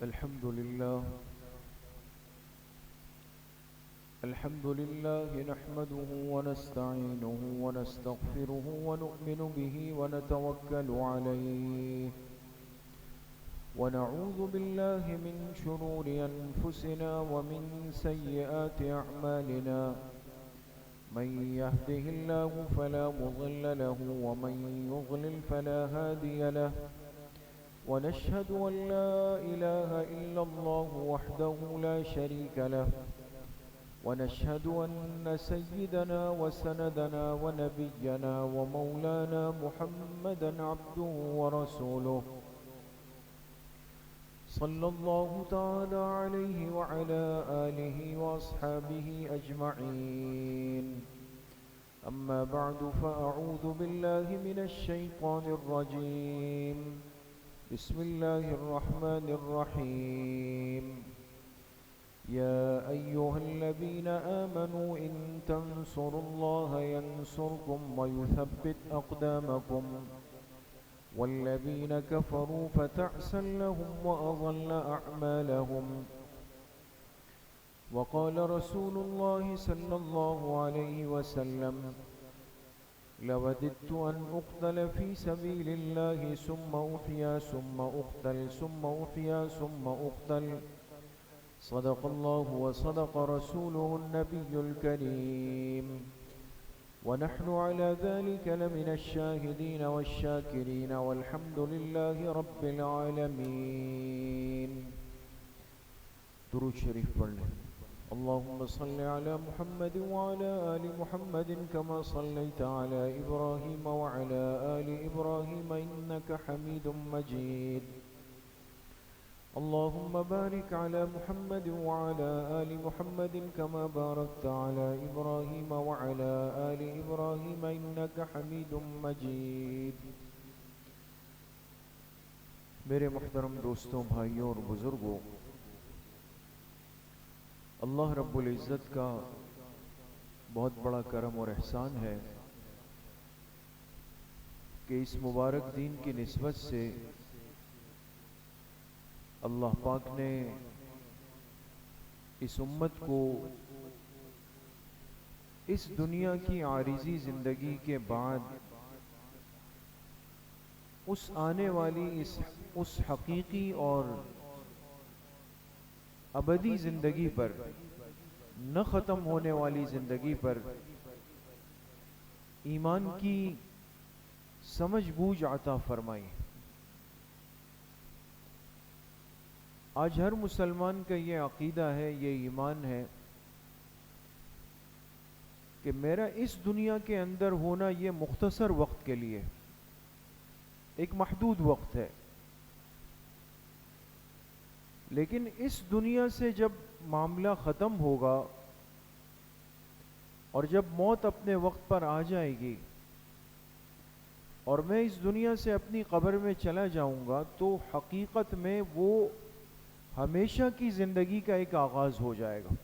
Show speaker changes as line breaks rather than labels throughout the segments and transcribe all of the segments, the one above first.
الحمد لله نحمده ونستعينه ونستغفره ونؤمن به ونتوكل عليه ونعوذ بالله من شرور أنفسنا ومن سيئات أعمالنا من يهده الله فلا مضل له ومن يضلل فلا هادي له ونشهد أن لا إله إلا الله وحده لا شريك له ونشهد أن سيدنا وسندنا ونبينا ومولانا محمدا عبده ورسوله صلى الله تعالى عليه وعلى آله وأصحابه أجمعين أما بعد فأعوذ بالله من الشيطان الرجيم بسم الله الرحمن الرحيم يا أيها الذين آمنوا إن تنصروا الله ينصركم ويثبت أقدامكم والذين كفروا فتعسا لهم وأضل أعمالهم وقال رسول الله صلى الله عليه وسلم لوددت أن أقتل في سبيل الله ثم أحيا ثم أقتل ثم أحيا ثم أقتل صدق الله وصدق رسوله النبي الكريم ونحن على ذلك لمن الشاهدين والشاكرين والحمد لله رب العالمين. درود شریف پڑھ لیں. اللهم صل على محمد وعلى آل محمد كما صليت على إبراهيم وعلى آل إبراهيم إنك حميد مجيد. اللهم بارك على محمد وعلى آل محمد كما باركت على إبراهيم وعلى آل إبراهيم إنك حميد مجيد. میرے محترم دوستوں، بھائیوں اور بزرگوں، اللہ رب العزت کا بہت بڑا کرم اور احسان ہے کہ اس مبارک دین کی نسبت سے اللہ پاک نے اس امت کو اس دنیا کی عارضی زندگی کے بعد اس آنے والی اس حقیقی اور ابدی زندگی پر، نہ ختم ہونے والی زندگی پر ایمان کی سمجھ بوجھ عطا فرمائی. آج ہر مسلمان کا یہ عقیدہ ہے، یہ ایمان ہے کہ میرا اس دنیا کے اندر ہونا یہ مختصر وقت کے لیے، ایک محدود وقت ہے، لیکن اس دنیا سے جب معاملہ ختم ہوگا اور جب موت اپنے وقت پر آ جائے گی اور میں اس دنیا سے اپنی قبر میں چلا جاؤں گا، تو حقیقت میں وہ ہمیشہ کی زندگی کا ایک آغاز ہو جائے گا.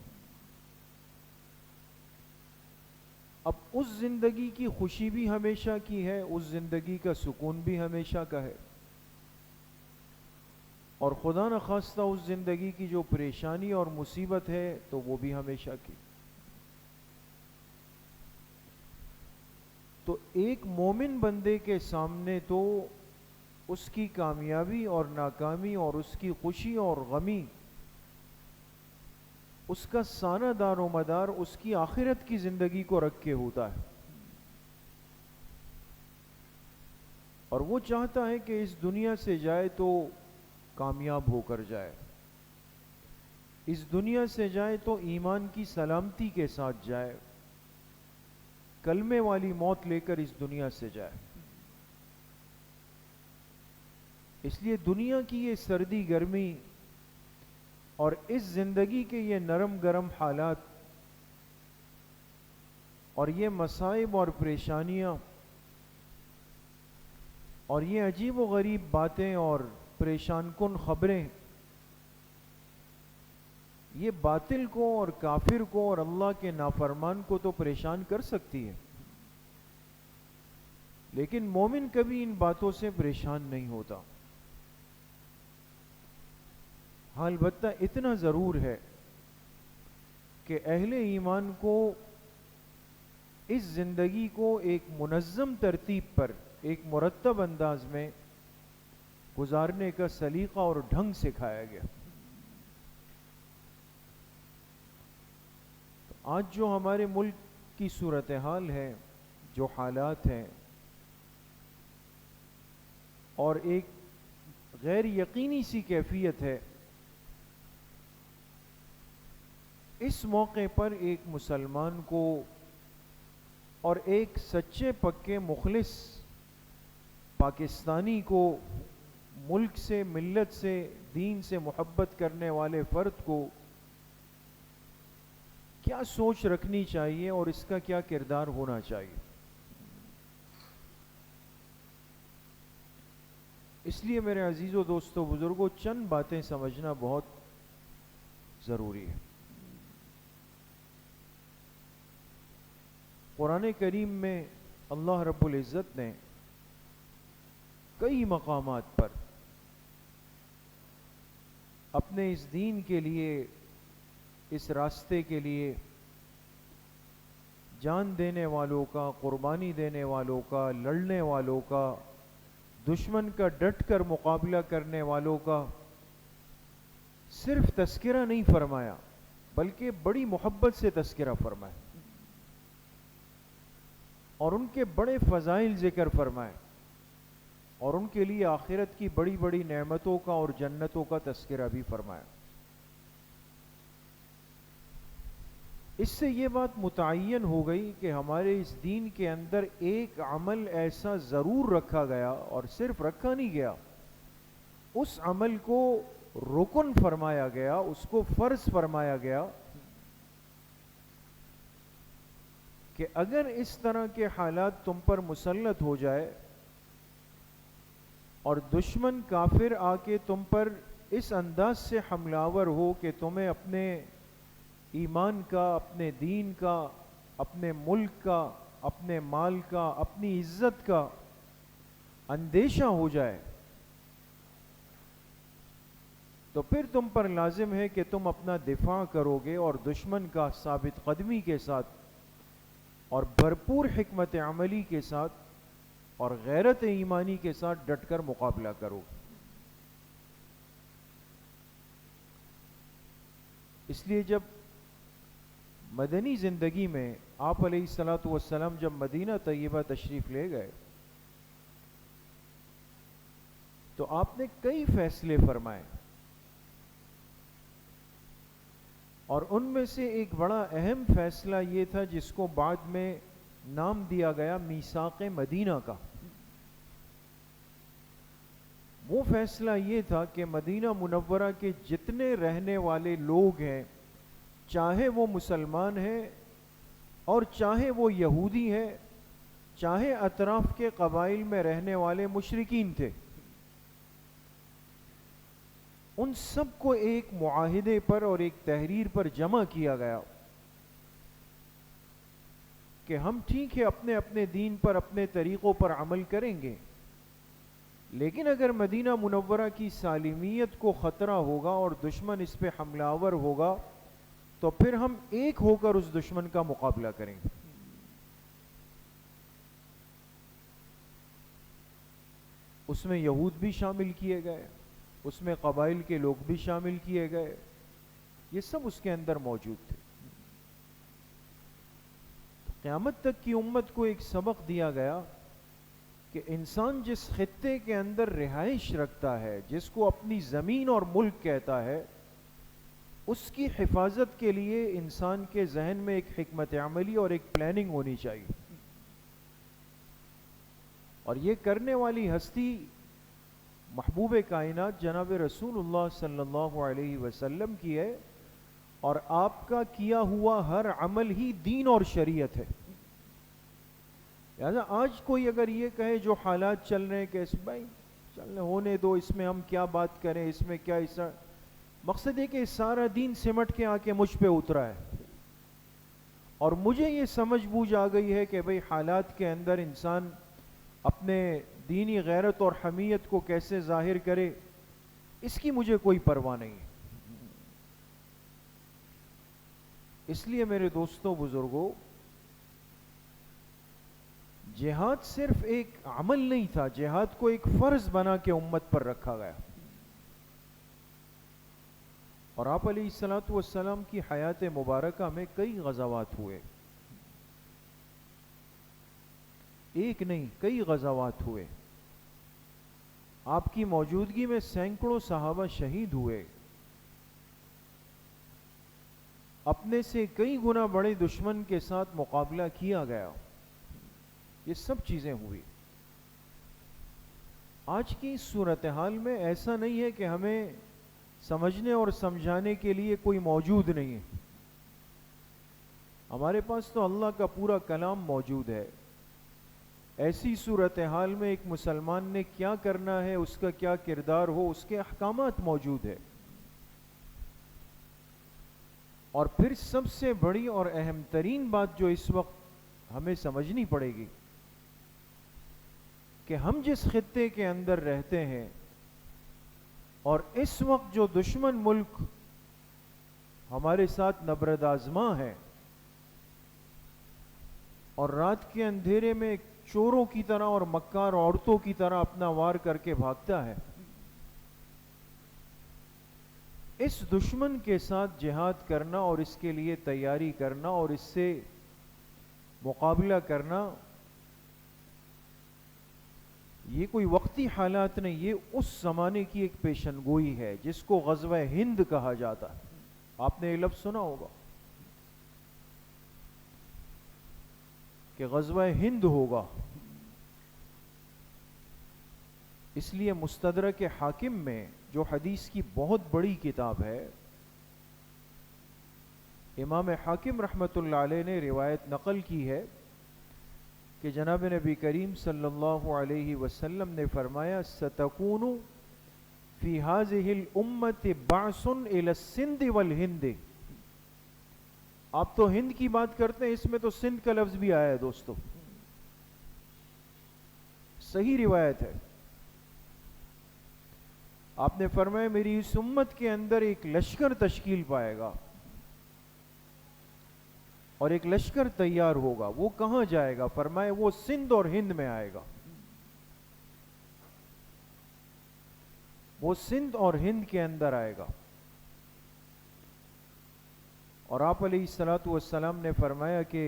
اب اس زندگی کی خوشی بھی ہمیشہ کی ہے، اس زندگی کا سکون بھی ہمیشہ کا ہے، اور خدا نخواستہ اس زندگی کی جو پریشانی اور مصیبت ہے تو وہ بھی ہمیشہ کی. تو ایک مومن بندے کے سامنے تو اس کی کامیابی اور ناکامی اور اس کی خوشی اور غمی، اس کا سارا دار و مدار اس کی آخرت کی زندگی کو رکھ کے ہوتا ہے، اور وہ چاہتا ہے کہ اس دنیا سے جائے تو کامیاب ہو کر جائے، اس دنیا سے جائے تو ایمان کی سلامتی کے ساتھ جائے، کلمے والی موت لے کر اس دنیا سے جائے. اس لیے دنیا کی یہ سردی گرمی اور اس زندگی کے یہ نرم گرم حالات اور یہ مصائب اور پریشانیاں اور یہ عجیب و غریب باتیں اور پریشان کن خبریں، یہ باطل کو اور کافر کو اور اللہ کے نافرمان کو تو پریشان کر سکتی ہے، لیکن مومن کبھی ان باتوں سے پریشان نہیں ہوتا. البتہ اتنا ضرور ہے کہ اہل ایمان کو اس زندگی کو ایک منظم ترتیب پر، ایک مرتب انداز میں گزارنے کا سلیقہ اور ڈھنگ سکھایا گیا. آج جو ہمارے ملک کی صورتحال ہے، جو حالات ہیں، اور ایک غیر یقینی سی کیفیت ہے، اس موقع پر ایک مسلمان کو اور ایک سچے پکے مخلص پاکستانی کو، ملک سے، ملت سے، دین سے محبت کرنے والے فرد کو کیا سوچ رکھنی چاہیے اور اس کا کیا کردار ہونا چاہیے. اس لیے میرے عزیزو، دوستو، بزرگوں، چند باتیں سمجھنا بہت ضروری ہے. قرآن کریم میں اللہ رب العزت نے کئی مقامات پر اپنے اس دین کے لیے، اس راستے کے لیے جان دینے والوں کا، قربانی دینے والوں کا، لڑنے والوں کا، دشمن کا ڈٹ کر مقابلہ کرنے والوں کا صرف تذکرہ نہیں فرمایا، بلکہ بڑی محبت سے تذکرہ فرمایا اور ان کے بڑے فضائل ذکر فرمائے اور ان کے لیے آخرت کی بڑی بڑی نعمتوں کا اور جنتوں کا تذکرہ بھی فرمایا. اس سے یہ بات متعین ہو گئی کہ ہمارے اس دین کے اندر ایک عمل ایسا ضرور رکھا گیا، اور صرف رکھا نہیں گیا، اس عمل کو رکن فرمایا گیا، اس کو فرض فرمایا گیا کہ اگر اس طرح کے حالات تم پر مسلط ہو جائے اور دشمن کافر آ کے تم پر اس انداز سے حملہ آور ہو کہ تمہیں اپنے ایمان کا، اپنے دین کا، اپنے ملک کا، اپنے مال کا، اپنی عزت کا اندیشہ ہو جائے، تو پھر تم پر لازم ہے کہ تم اپنا دفاع کرو گے اور دشمن کا ثابت قدمی کے ساتھ اور بھرپور حکمت عملی کے ساتھ اور غیرت ایمانی کے ساتھ ڈٹ کر مقابلہ کرو. اس لیے جب مدنی زندگی میں آپ علیہ الصلاۃ والسلام جب مدینہ طیبہ تشریف لے گئے تو آپ نے کئی فیصلے فرمائے، اور ان میں سے ایک بڑا اہم فیصلہ یہ تھا جس کو بعد میں نام دیا گیا میثاق مدینہ کا. وہ فیصلہ یہ تھا کہ مدینہ منورہ کے جتنے رہنے والے لوگ ہیں، چاہے وہ مسلمان ہیں اور چاہے وہ یہودی ہیں، چاہے اطراف کے قبائل میں رہنے والے مشرکین تھے، ان سب کو ایک معاہدے پر اور ایک تحریر پر جمع کیا گیا کہ ہم ٹھیک ہے اپنے اپنے دین پر، اپنے طریقوں پر عمل کریں گے، لیکن اگر مدینہ منورہ کی سالمیت کو خطرہ ہوگا اور دشمن اس پہ حملہ آور ہوگا تو پھر ہم ایک ہو کر اس دشمن کا مقابلہ کریں گے. اس میں یہود بھی شامل کیے گئے، اس میں قبائل کے لوگ بھی شامل کیے گئے، یہ سب اس کے اندر موجود تھے. قیامت تک کی امت کو ایک سبق دیا گیا کہ انسان جس خطے کے اندر رہائش رکھتا ہے، جس کو اپنی زمین اور ملک کہتا ہے، اس کی حفاظت کے لیے انسان کے ذہن میں ایک حکمت عملی اور ایک پلاننگ ہونی چاہیے، اور یہ کرنے والی ہستی محبوب کائنات جناب رسول اللہ صلی اللہ علیہ وسلم کی ہے، اور آپ کا کیا ہوا ہر عمل ہی دین اور شریعت ہے. لہذا آج کوئی اگر یہ کہے جو حالات چل رہے ہیں کہ اس بھائی چلنے ہونے دو، اس میں ہم کیا بات کریں، اس میں کیا، اس مقصد ہے کہ سارا دین سمٹ کے آ کے مجھ پہ اترا ہے، اور مجھے یہ سمجھ بوجھ آ گئی ہے کہ بھئی حالات کے اندر انسان اپنے دینی غیرت اور حمیت کو کیسے ظاہر کرے، اس کی مجھے کوئی پرواہ نہیں ہے. اس لیے میرے دوستوں بزرگوں، جہاد صرف ایک عمل نہیں تھا، جہاد کو ایک فرض بنا کے امت پر رکھا گیا. اور آپ علیہ الصلوۃ والسلام کی حیات مبارکہ میں کئی غزوات ہوئے، ایک نہیں کئی غزوات ہوئے. آپ کی موجودگی میں سینکڑوں صحابہ شہید ہوئے، اپنے سے کئی گنا بڑے دشمن کے ساتھ مقابلہ کیا گیا. یہ سب چیزیں ہوئی. آج کی صورتحال میں ایسا نہیں ہے کہ ہمیں سمجھنے اور سمجھانے کے لیے کوئی موجود نہیں ہے. ہمارے پاس تو اللہ کا پورا کلام موجود ہے. ایسی صورتحال میں ایک مسلمان نے کیا کرنا ہے، اس کا کیا کردار ہو، اس کے احکامات موجود ہے. اور پھر سب سے بڑی اور اہم ترین بات جو اس وقت ہمیں سمجھنی پڑے گی کہ ہم جس خطے کے اندر رہتے ہیں اور اس وقت جو دشمن ملک ہمارے ساتھ نبرد آزماں ہے اور رات کے اندھیرے میں چوروں کی طرح اور مکار عورتوں کی طرح اپنا وار کر کے بھاگتا ہے، اس دشمن کے ساتھ جہاد کرنا اور اس کے لیے تیاری کرنا اور اس سے مقابلہ کرنا، یہ کوئی وقتی حالات نہیں، یہ اس زمانے کی ایک پیشن گوئی ہے جس کو غزوہ ہند کہا جاتا ہے. آپ نے یہ لفظ سنا ہوگا کہ غزوہ ہند ہوگا. اس لیے مستدرک حاکم میں جو حدیث کی بہت بڑی کتاب ہے، امام حاکم رحمۃ اللہ علیہ نے روایت نقل کی ہے کہ جناب نبی کریم صلی اللہ علیہ وسلم نے فرمایا ستکون فی هذه الامة بعث الى السند والہند. آپ تو ہند کی بات کرتے ہیں، اس میں تو سندھ کا لفظ بھی آیا ہے دوستو، صحیح روایت ہے. آپ نے فرمایا میری اس امت کے اندر ایک لشکر تشکیل پائے گا اور ایک لشکر تیار ہوگا. وہ کہاں جائے گا؟ فرمایا وہ سندھ اور ہند میں آئے گا. وہ سندھ اور ہند کے اندر آئے گا. اور آپ علیہ الصلوۃ والسلام نے فرمایا کہ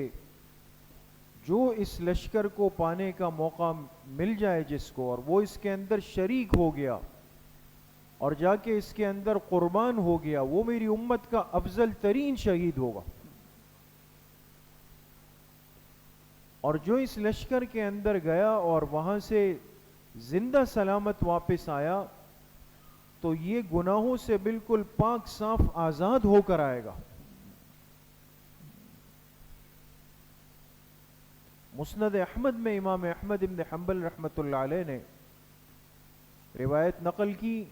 جو اس لشکر کو پانے کا موقع مل جائے جس کو، اور وہ اس کے اندر شریک ہو گیا اور جا کے اس کے اندر قربان ہو گیا، وہ میری امت کا افضل ترین شہید ہوگا. اور جو اس لشکر کے اندر گیا اور وہاں سے زندہ سلامت واپس آیا تو یہ گناہوں سے بالکل پاک صاف آزاد ہو کر آئے گا. مسند احمد میں امام احمد بن حنبل رحمۃ اللہ علیہ نے روایت نقل کی،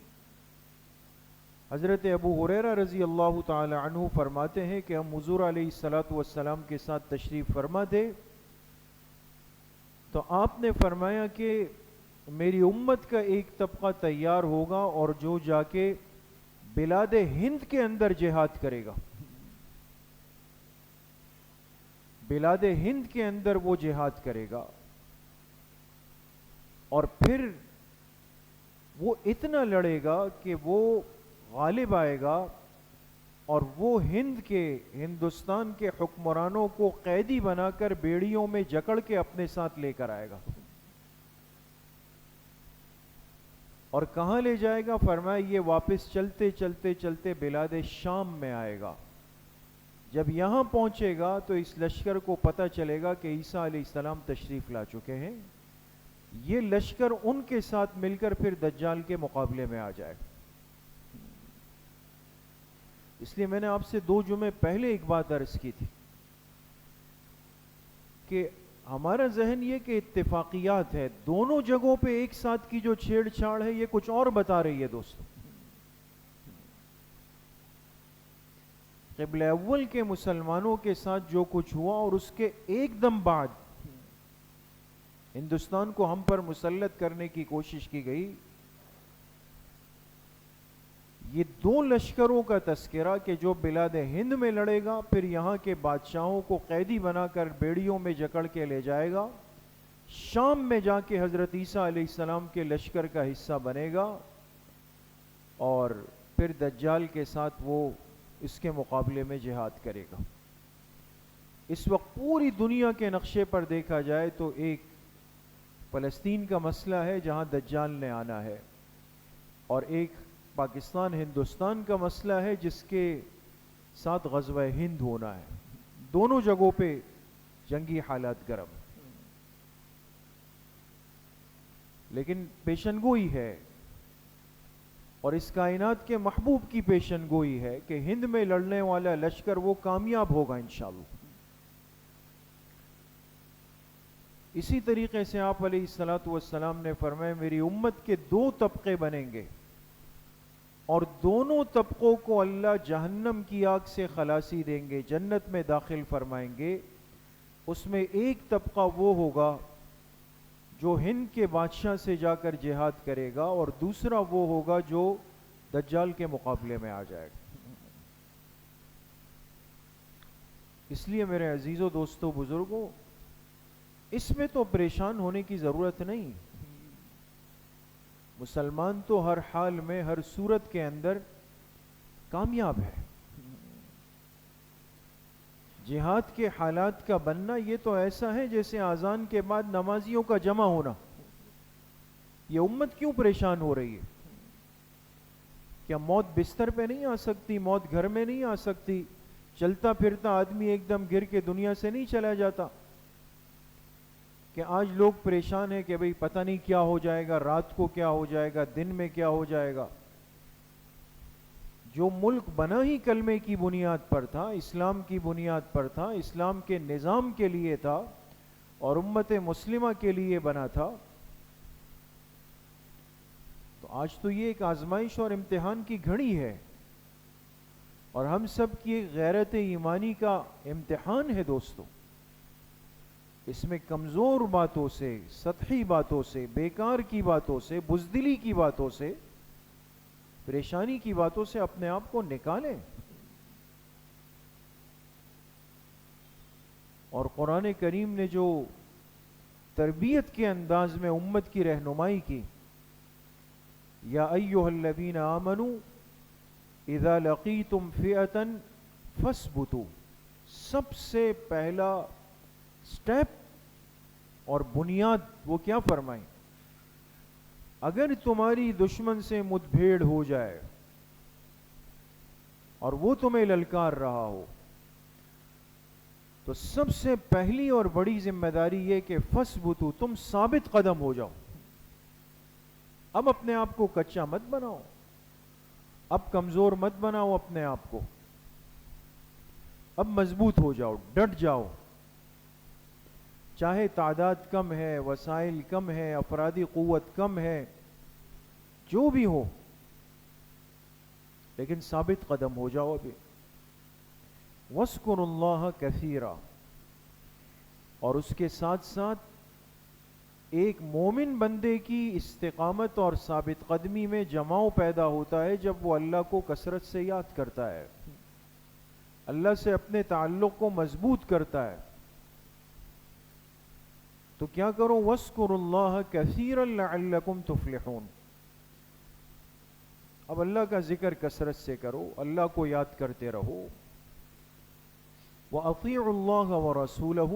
حضرت ابو ہریرہ رضی اللہ تعالی عنہ فرماتے ہیں کہ ہم حضور علیہ الصلوۃ والسلام کے ساتھ تشریف فرما تھے تو آپ نے فرمایا کہ میری امت کا ایک طبقہ تیار ہوگا اور جو جا کے بلاد ہند کے اندر جہاد کرے گا. بلاد ہند کے اندر وہ جہاد کرے گا اور پھر وہ اتنا لڑے گا کہ وہ غالب آئے گا اور وہ ہند کے، ہندوستان کے حکمرانوں کو قیدی بنا کر بیڑیوں میں جکڑ کے اپنے ساتھ لے کر آئے گا. اور کہاں لے جائے گا؟ فرمایا یہ واپس چلتے چلتے چلتے بلاد شام میں آئے گا. جب یہاں پہنچے گا تو اس لشکر کو پتہ چلے گا کہ عیسیٰ علیہ السلام تشریف لا چکے ہیں. یہ لشکر ان کے ساتھ مل کر پھر دجال کے مقابلے میں آ جائے. اس لیے میں نے آپ سے 2 جمعے پہلے ایک بات عرض کی تھی کہ ہمارا ذہن یہ کہ اتفاقیات ہے، دونوں جگہوں پہ ایک ساتھ کی جو چھیڑ چھاڑ ہے یہ کچھ اور بتا رہی ہے دوستو. قبل اول کے مسلمانوں کے ساتھ جو کچھ ہوا اور اس کے ایک دم بعد ہندوستان کو ہم پر مسلط کرنے کی کوشش کی گئی، یہ دو لشکروں کا تذکرہ کہ جو بلاد ہند میں لڑے گا، پھر یہاں کے بادشاہوں کو قیدی بنا کر بیڑیوں میں جکڑ کے لے جائے گا، شام میں جا کے حضرت عیسیٰ علیہ السلام کے لشکر کا حصہ بنے گا، اور پھر دجال کے ساتھ وہ اس کے مقابلے میں جہاد کرے گا۔ اس وقت پوری دنیا کے نقشے پر دیکھا جائے تو ایک فلسطین کا مسئلہ ہے جہاں دجال نے آنا ہے، اور ایک پاکستان ہندوستان کا مسئلہ ہے جس کے ساتھ غزوہ ہند ہونا ہے۔ دونوں جگہوں پہ جنگی حالات گرم، لیکن پیشن گوئی ہے، اور اس کائنات کے محبوب کی پیشن گوئی ہے کہ ہند میں لڑنے والا لشکر وہ کامیاب ہوگا انشاءاللہ۔ اسی طریقے سے آپ علیہ السلام نے فرمایا میری امت کے دو طبقے بنیں گے، اور دونوں طبقوں کو اللہ جہنم کی آگ سے خلاصی دیں گے، جنت میں داخل فرمائیں گے۔ اس میں ایک طبقہ وہ ہوگا جو ہند کے بادشاہ سے جا کر جہاد کرے گا، اور دوسرا وہ ہوگا جو دجال کے مقابلے میں آ جائے گا۔ اس لیے میرے عزیزو دوستو بزرگوں، اس میں تو پریشان ہونے کی ضرورت نہیں۔ مسلمان تو ہر حال میں، ہر صورت کے اندر کامیاب ہے۔ جہاد کے حالات کا بننا یہ تو ایسا ہے جیسے اذان کے بعد نمازیوں کا جمع ہونا۔ یہ امت کیوں پریشان ہو رہی ہے؟ کیا موت بستر پہ نہیں آ سکتی؟ موت گھر میں نہیں آ سکتی؟ چلتا پھرتا آدمی ایک دم گر کے دنیا سے نہیں چلا جاتا؟ کہ آج لوگ پریشان ہیں کہ بھئی پتہ نہیں کیا ہو جائے گا، رات کو کیا ہو جائے گا، دن میں کیا ہو جائے گا۔ جو ملک بنا ہی کلمے کی بنیاد پر تھا، اسلام کی بنیاد پر تھا، اسلام کے نظام کے لیے تھا، اور امت مسلمہ کے لیے بنا تھا، تو آج تو یہ ایک آزمائش اور امتحان کی گھڑی ہے، اور ہم سب کی ایک غیرت ایمانی کا امتحان ہے دوستو۔ اس میں کمزور باتوں سے، سطحی باتوں سے، بیکار کی باتوں سے، بزدلی کی باتوں سے، پریشانی کی باتوں سے اپنے آپ کو نکالیں، اور قرآن کریم نے جو تربیت کے انداز میں امت کی رہنمائی کی، یا ایھا الذین آمنوا اذا لقیتم فئۃ فاثبتوا، سب سے پہلا سٹیپ اور بنیاد وہ کیا فرمائیں؟ اگر تمہاری دشمن سے مدبھیڑ ہو جائے اور وہ تمہیں للکار رہا ہو، تو سب سے پہلی اور بڑی ذمہ داری یہ کہ فثبتوا، تم ثابت قدم ہو جاؤ۔ اب اپنے آپ کو کچا مت بناؤ، اب کمزور مت بناؤ اپنے آپ کو، اب مضبوط ہو جاؤ، ڈٹ جاؤ۔ چاہے تعداد کم ہے، وسائل کم ہے، افرادی قوت کم ہے، جو بھی ہو، لیکن ثابت قدم ہو جاؤ ابھی۔ وَاذْكُرُوا اللَّهَ كَثِيرًا، اور اس کے ساتھ ساتھ ایک مومن بندے کی استقامت اور ثابت قدمی میں جماؤ پیدا ہوتا ہے جب وہ اللہ کو کثرت سے یاد کرتا ہے، اللہ سے اپنے تعلق کو مضبوط کرتا ہے۔ تو کیا کرو؟ وَاذْكُرُوا اللَّهَ كَثِيرًا لَعَلَّكُمْ تُفْلِحُونَ، اب اللہ کا ذکر کثرت سے کرو، اللہ کو یاد کرتے رہو۔ وَأَطِيعُوا اللَّهَ وَرَسُولَهُ،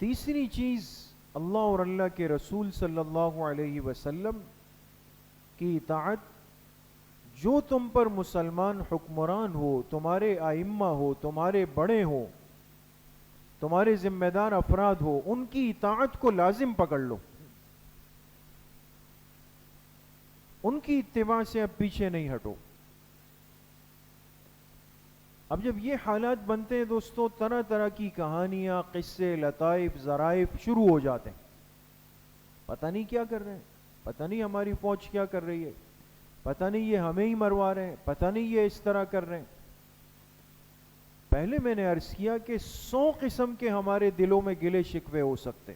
تیسری چیز اللہ اور اللہ کے رسول صلی اللہ علیہ وسلم کی اطاعت۔ جو تم پر مسلمان حکمران ہو، تمہارے ائمہ ہو، تمہارے بڑے ہو، تمہارے ذمہ دار افراد ہو، ان کی اطاعت کو لازم پکڑ لو، ان کی اتباع سے اب پیچھے نہیں ہٹو۔ اب جب یہ حالات بنتے ہیں دوستو، طرح طرح کی کہانیاں، قصے، لطائف، ظرائف شروع ہو جاتے ہیں۔ پتہ نہیں کیا کر رہے ہیں، پتہ نہیں ہماری فوج کیا کر رہی ہے، پتہ نہیں یہ ہمیں ہی مروا رہے ہیں، پتہ نہیں یہ اس طرح کر رہے ہیں۔ پہلے میں نے عرض کیا کہ 100 قسم کے ہمارے دلوں میں گلے شکوے ہو سکتے،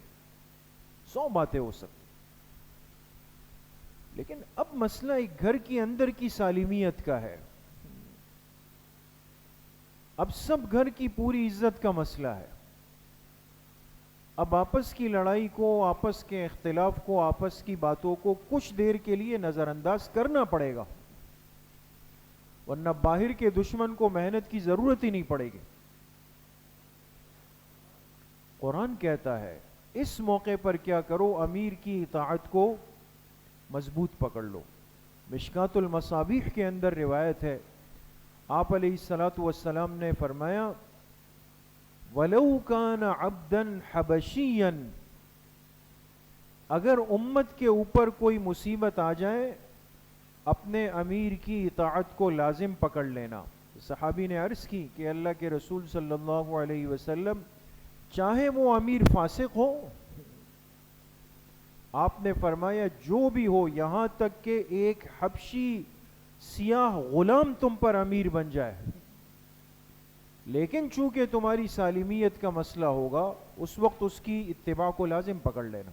100 باتیں ہو سکتی، لیکن اب مسئلہ ایک گھر کے اندر کی سالمیت کا ہے. اب سب گھر کی پوری عزت کا مسئلہ ہے. اب آپس کی لڑائی کو، آپس کے اختلاف کو، آپس کی باتوں کو کچھ دیر کے لیے نظر انداز کرنا پڑے گا، ورنہ باہر کے دشمن کو محنت کی ضرورت ہی نہیں پڑے گی. قرآن کہتا ہے اس موقع پر کیا کرو، امیر کی اطاعت کو مضبوط پکڑ لو. مشکات المصابیح کے اندر روایت ہے، آپ علیہ الصلاۃ والسلام نے فرمایا وَلَوْ كَانَ عَبْدًا حَبَشِيًّا، اگر امت کے اوپر کوئی مصیبت آ جائے اپنے امیر کی اطاعت کو لازم پکڑ لینا. صحابی نے عرض کی کہ اللہ کے رسول صلی اللہ علیہ وسلم چاہے وہ امیر فاسق ہو؟ آپ نے فرمایا جو بھی ہو، یہاں تک کہ ایک حبشی سیاہ غلام تم پر امیر بن جائے، لیکن چونکہ تمہاری سالمیت کا مسئلہ ہوگا اس وقت اس کی اتباع کو لازم پکڑ لینا.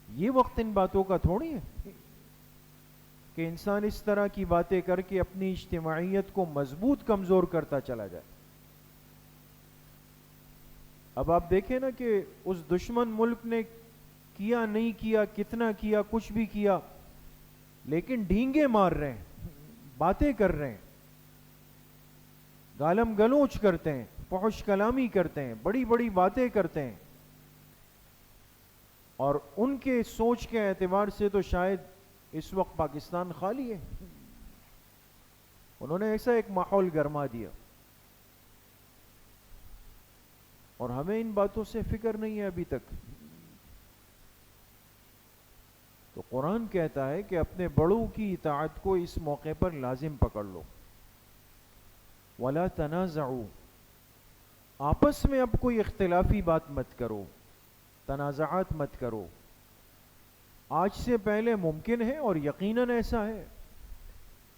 یہ وقت ان باتوں کا تھوڑی ہے کہ انسان اس طرح کی باتیں کر کے اپنی اجتماعیت کو مضبوط کمزور کرتا چلا جائے. اب آپ دیکھیں نا کہ اس دشمن ملک نے کیا نہیں کیا، کتنا کیا، کچھ بھی کیا، لیکن ڈھینگے مار رہے ہیں، باتیں کر رہے ہیں، گالم گلوچ کرتے ہیں، فحش کلامی کرتے ہیں، بڑی بڑی باتیں کرتے ہیں. اور ان کے سوچ کے اعتبار سے تو شاید اس وقت پاکستان خالی ہے. انہوں نے ایسا ایک ماحول گرما دیا، اور ہمیں ان باتوں سے فکر نہیں ہے ابھی تک. تو قرآن کہتا ہے کہ اپنے بڑوں کی اطاعت کو اس موقع پر لازم پکڑ لو. وَلَا تَنَازَعُوا، آپس میں اب کوئی اختلافی بات مت کرو، تنازعات مت کرو. آج سے پہلے ممکن ہے اور یقیناً ایسا ہے،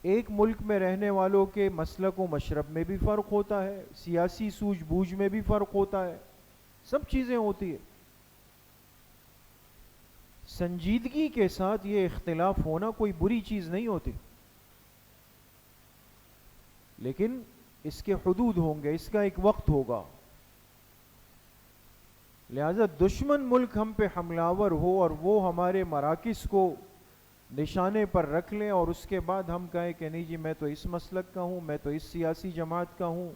ایک ملک میں رہنے والوں کے مسلک و مشرب میں بھی فرق ہوتا ہے، سیاسی سوجھ بوجھ میں بھی فرق ہوتا ہے، سب چیزیں ہوتی ہیں. سنجیدگی کے ساتھ یہ اختلاف ہونا کوئی بری چیز نہیں ہوتی، لیکن اس کے حدود ہوں گے، اس کا ایک وقت ہوگا. لہذا دشمن ملک ہم پہ حملہ آور ہو اور وہ ہمارے مراکز کو نشانے پر رکھ لیں اور اس کے بعد ہم کہیں کہ نہیں جی میں تو اس مسلک کا ہوں، میں تو اس سیاسی جماعت کا ہوں،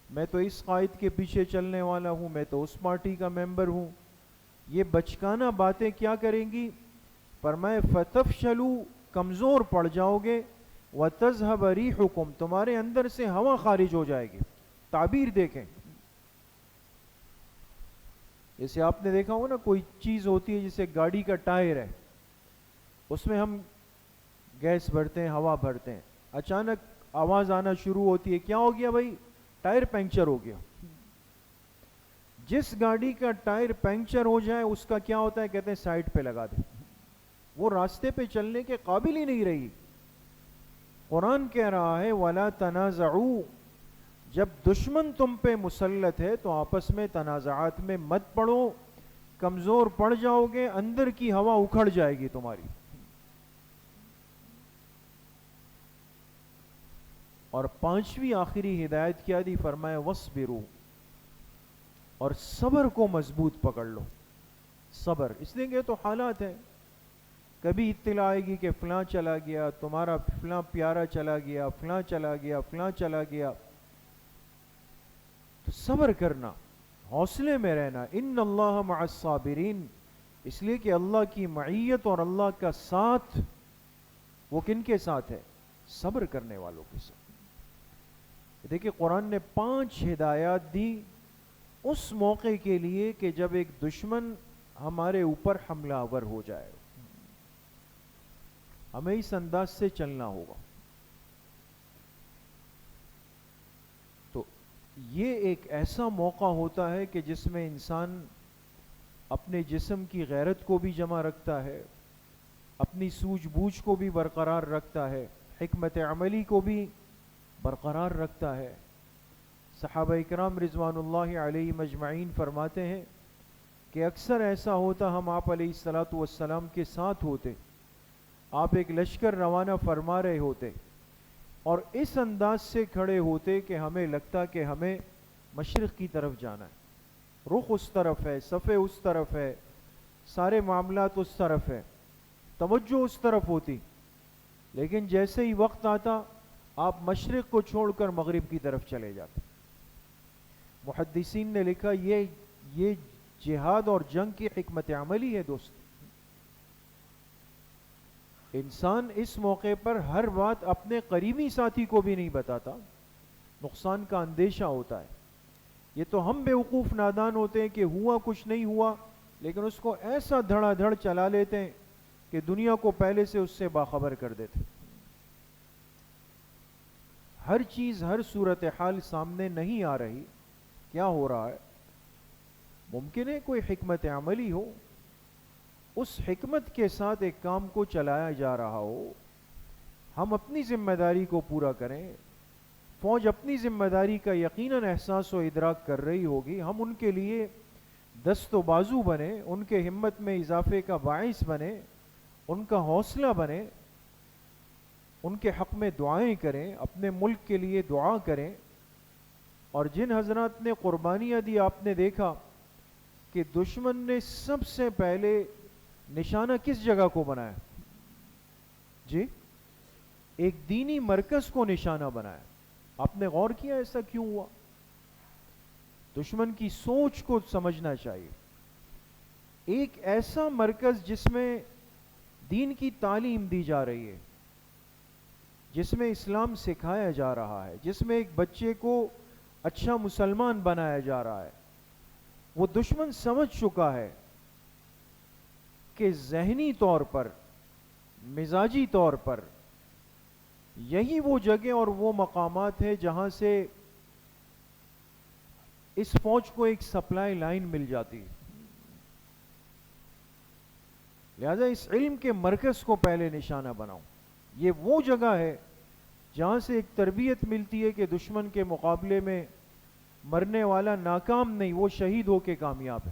میں تو اس قائد کے پیچھے چلنے والا ہوں، میں تو اس پارٹی کا ممبر ہوں، یہ بچکانہ باتیں کیا کریں گی؟ فرمائے فَتَفْشَلُوا، کمزور پڑ جاؤ گے، وَتَذْهَبَ رِيحُكُمْ، تمہارے اندر سے ہوا خارج ہو جائے گی. تعبیر دیکھیں، جیسے آپ نے دیکھا ہو نا کوئی چیز ہوتی ہے جیسے گاڑی کا ٹائر ہے، اس میں ہم گیس بھرتے ہیں، ہوا بھرتے ہیں، اچانک آواز آنا شروع ہوتی ہے، کیا ہو گیا بھائی؟ ٹائر پنکچر ہو گیا. جس گاڑی کا ٹائر پنکچر ہو جائے اس کا کیا ہوتا ہے؟ کہتے ہیں سائڈ پہ لگا دیں، وہ راستے پہ چلنے کے قابل ہی نہیں رہی. قرآن کہہ رہا ہے وَلَا تَنَازَعُوا، جب دشمن تم پہ مسلط ہے تو آپس میں تنازعات میں مت پڑو، کمزور پڑ جاؤ گے، اندر کی ہوا اکھڑ جائے گی تمہاری. اور پانچویں آخری ہدایت کیا دی؟ فرمایا وَاصْبِرُوا، اور صبر کو مضبوط پکڑ لو. صبر اس لیے کہ تو حالات ہیں، کبھی اطلاع آئے گی کہ فلاں چلا گیا، تمہارا فلاں پیارا چلا گیا، فلاں چلا گیا، فلاں چلا گیا، تو صبر کرنا، حوصلے میں رہنا. ان اللہ مع الصابرین، اس لیے کہ اللہ کی معیت اور اللہ کا ساتھ وہ کن کے ساتھ ہے؟ صبر کرنے والوں کے ساتھ. دیکھیں قرآن نے 5 ہدایات دی اس موقع کے لیے کہ جب ایک دشمن ہمارے اوپر حملہ آور ہو جائے، ہمیں اس انداز سے چلنا ہوگا. تو یہ ایک ایسا موقع ہوتا ہے کہ جس میں انسان اپنے جسم کی غیرت کو بھی جمع رکھتا ہے، اپنی سوجھ بوجھ کو بھی برقرار رکھتا ہے، حکمت عملی کو بھی برقرار رکھتا ہے. صحابہ اکرام رضوان اللہ علیہ مجمعین فرماتے ہیں کہ اکثر ایسا ہوتا ہم آپ علیہ الصلاۃ والسلام کے ساتھ ہوتے، آپ ایک لشکر روانہ فرما رہے ہوتے اور اس انداز سے کھڑے ہوتے کہ ہمیں لگتا کہ ہمیں مشرق کی طرف جانا ہے، رخ اس طرف ہے، صفے اس طرف ہے، سارے معاملات اس طرف ہے، توجہ اس طرف ہوتی، لیکن جیسے ہی وقت آتا آپ مشرق کو چھوڑ کر مغرب کی طرف چلے جاتے۔ محدثین نے لکھا یہ جہاد اور جنگ کی حکمت عملی ہے دوست۔ انسان اس موقع پر ہر بات اپنے قریبی ساتھی کو بھی نہیں بتاتا، نقصان کا اندیشہ ہوتا ہے۔ یہ تو ہم بیوقوف نادان ہوتے ہیں کہ ہوا کچھ نہیں ہوا، لیکن اس کو ایسا دھڑا دھڑ چلا لیتے ہیں کہ دنیا کو پہلے سے اس سے باخبر کر دیتے۔ ہر چیز، ہر صورتحال سامنے نہیں آ رہی، کیا ہو رہا ہے؟ ممکن ہے کوئی حکمت عملی ہو، اس حکمت کے ساتھ ایک کام کو چلایا جا رہا ہو، ہم اپنی ذمہ داری کو پورا کریں۔ فوج اپنی ذمہ داری کا یقیناً احساس و ادراک کر رہی ہوگی، ہم ان کے لیے دست و بازو بنے، ان کے ہمت میں اضافے کا باعث بنے، ان کا حوصلہ بنے، ان کے حق میں دعائیں کریں، اپنے ملک کے لیے دعا کریں۔ اور جن حضرات نے قربانیاں دی، آپ نے دیکھا کہ دشمن نے سب سے پہلے نشانہ کس جگہ کو بنایا؟ جی، ایک دینی مرکز کو نشانہ بنایا۔ آپ نے غور کیا ایسا کیوں ہوا؟ دشمن کی سوچ کو سمجھنا چاہیے۔ ایک ایسا مرکز جس میں دین کی تعلیم دی جا رہی ہے، جس میں اسلام سکھایا جا رہا ہے، جس میں ایک بچے کو اچھا مسلمان بنایا جا رہا ہے، وہ دشمن سمجھ چکا ہے کہ ذہنی طور پر، مزاجی طور پر یہی وہ جگہ اور وہ مقامات ہیں جہاں سے اس فوج کو ایک سپلائی لائن مل جاتی ہے۔ لہذا اس علم کے مرکز کو پہلے نشانہ بناؤ۔ یہ وہ جگہ ہے جہاں سے ایک تربیت ملتی ہے کہ دشمن کے مقابلے میں مرنے والا ناکام نہیں، وہ شہید ہو کے کامیاب ہے۔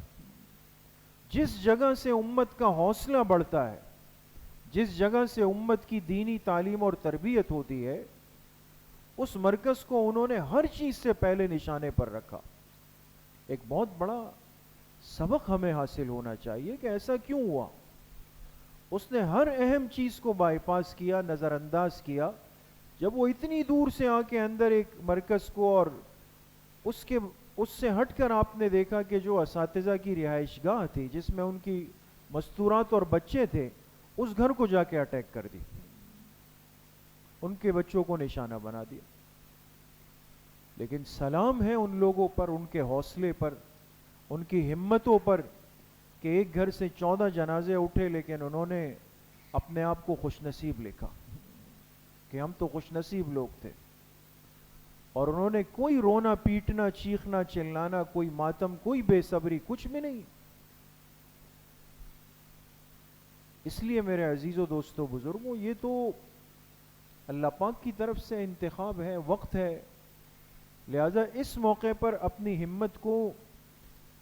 جس جگہ سے امت کا حوصلہ بڑھتا ہے، جس جگہ سے امت کی دینی تعلیم اور تربیت ہوتی ہے، اس مرکز کو انہوں نے ہر چیز سے پہلے نشانے پر رکھا۔ ایک بہت بڑا سبق ہمیں حاصل ہونا چاہیے کہ ایسا کیوں ہوا۔ اس نے ہر اہم چیز کو بائی پاس کیا، نظر انداز کیا۔ جب وہ اتنی دور سے آ کے اندر ایک مرکز کو، اور اس سے ہٹ کر آپ نے دیکھا کہ جو اساتذہ کی رہائش گاہ تھی، جس میں ان کی مستورات اور بچے تھے، اس گھر کو جا کے اٹیک کر دی، ان کے بچوں کو نشانہ بنا دیا۔ لیکن سلام ہے ان لوگوں پر، ان کے حوصلے پر، ان کی ہمتوں پر کہ ایک گھر سے 14 جنازے اٹھے، لیکن انہوں نے اپنے آپ کو خوش نصیب لکھا کہ ہم تو خوش نصیب لوگ تھے۔ اور انہوں نے کوئی رونا پیٹنا، چیخنا چلانا، کوئی ماتم، کوئی بے صبری، کچھ بھی نہیں۔ اس لیے میرے عزیزو، دوستو، بزرگوں، یہ تو اللہ پاک کی طرف سے انتخاب ہے، وقت ہے۔ لہذا اس موقع پر اپنی ہمت کو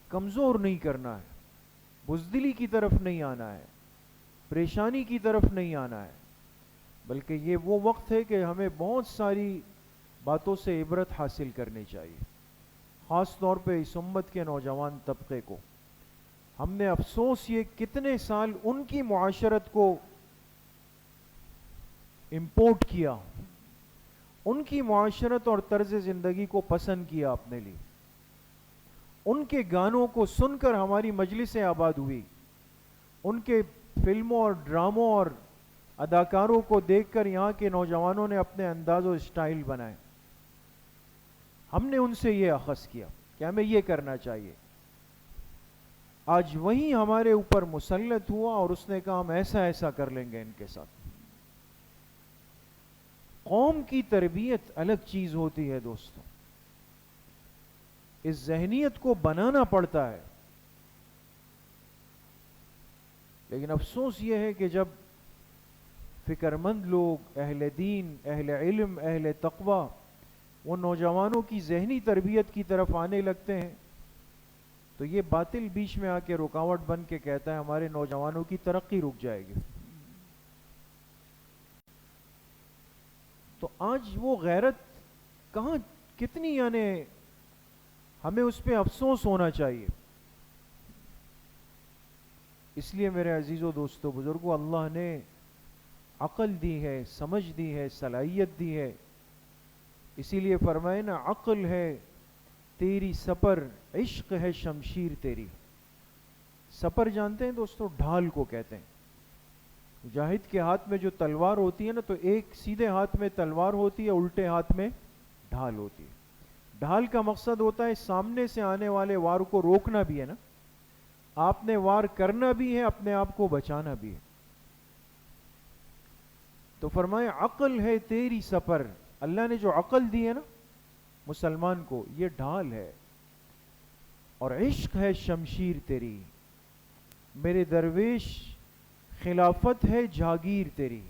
کمزور نہیں کرنا ہے، بزدلی کی طرف نہیں آنا ہے، پریشانی کی طرف نہیں آنا ہے، بلکہ یہ وہ وقت ہے کہ ہمیں بہت ساری باتوں سے عبرت حاصل کرنی چاہیے، خاص طور پہ اس امت کے نوجوان طبقے کو۔ ہم نے افسوس یہ کتنے سال ان کی معاشرت کو امپورٹ کیا، ان کی معاشرت اور طرز زندگی کو پسند کیا اپنے لیے، ان کے گانوں کو سن کر ہماری مجلسیں آباد ہوئی، ان کے فلموں اور ڈراموں اور اداکاروں کو دیکھ کر یہاں کے نوجوانوں نے اپنے انداز و اسٹائل بنائے۔ ہم نے ان سے یہ اخذ کیا کہ ہمیں یہ کرنا چاہیے۔ آج وہی ہمارے اوپر مسلط ہوا اور اس نے کہا ہم ایسا ایسا کر لیں گے ان کے ساتھ۔ قوم کی تربیت الگ چیز ہوتی ہے دوستوں، اس ذہنیت کو بنانا پڑتا ہے۔ لیکن افسوس یہ ہے کہ جب فکر مند لوگ، اہل دین، اہل علم، اہل تقوی، وہ نوجوانوں کی ذہنی تربیت کی طرف آنے لگتے ہیں تو یہ باطل بیچ میں آ کے رکاوٹ بن کے کہتا ہے ہمارے نوجوانوں کی ترقی رک جائے گی. تو آج وہ غیرت کہاں کتنی، یعنی ہمیں اس پہ افسوس ہونا چاہیے. اس لیے میرے عزیزو دوستو بزرگو، اللہ نے عقل دی ہے، سمجھ دی ہے، صلاحیت دی ہے. اسی لیے فرمائے نا، عقل ہے تیری سپر، عشق ہے شمشیر تیری. سپر جانتے ہیں دوستو؟ ڈھال کو کہتے ہیں. مجاہد کے ہاتھ میں جو تلوار ہوتی ہے نا، تو ایک سیدھے ہاتھ میں تلوار ہوتی ہے، الٹے ہاتھ میں ڈھال ہوتی ہے. ڈھال کا مقصد ہوتا ہے سامنے سے آنے والے وار کو روکنا بھی ہے نا، آپ نے وار کرنا بھی ہے، اپنے آپ کو بچانا بھی ہے. تو فرمائے عقل ہے تیری سپر. اللہ نے جو عقل دی ہے نا مسلمان کو، یہ ڈھال ہے. اور عشق ہے شمشیر تیری، میرے درویش خلافت ہے جاگیر تیری.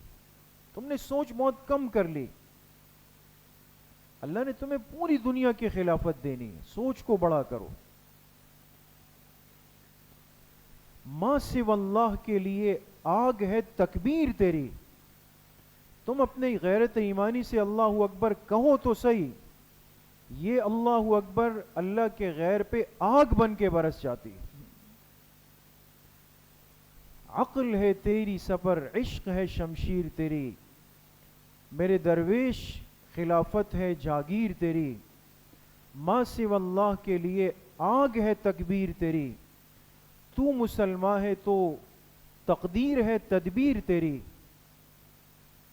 تم نے سوچ بہت کم کر لی. اللہ نے تمہیں پوری دنیا کی خلافت دینی ہے، سوچ کو بڑا کرو. ما سوی اللہ کے لیے آگ ہے تکبیر تیری. تم اپنے غیرت ایمانی سے اللہ اکبر کہو تو صحیح، یہ اللہ اکبر اللہ کے غیر پہ آگ بن کے برس جاتی. عقل ہے تیری سپر، عشق ہے شمشیر تیری، میرے درویش خلافت ہے جاگیر تیری. ما سوی اللہ کے لیے آگ ہے تکبیر تیری. تو مسلمان ہے تو تقدیر ہے تدبیر تیری.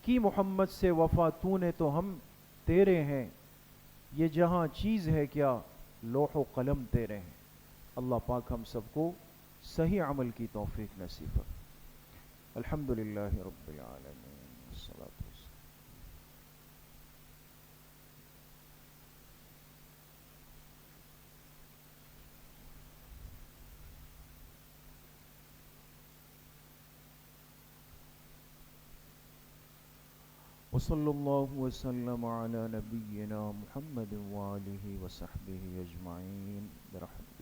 کی محمد سے وفا تو نے تو ہم تیرے ہیں، یہ جہاں چیز ہے کیا لوح و قلم تیرے ہیں. اللہ پاک ہم سب کو صحیح عمل کی توفیق نصیب فرمائے. الحمدللہ رب العالمین، والصلاة والسلام. وصلی اللہ وسلم علی نبینا محمد وآلہ وصحبہ اجمعین برحمتہ.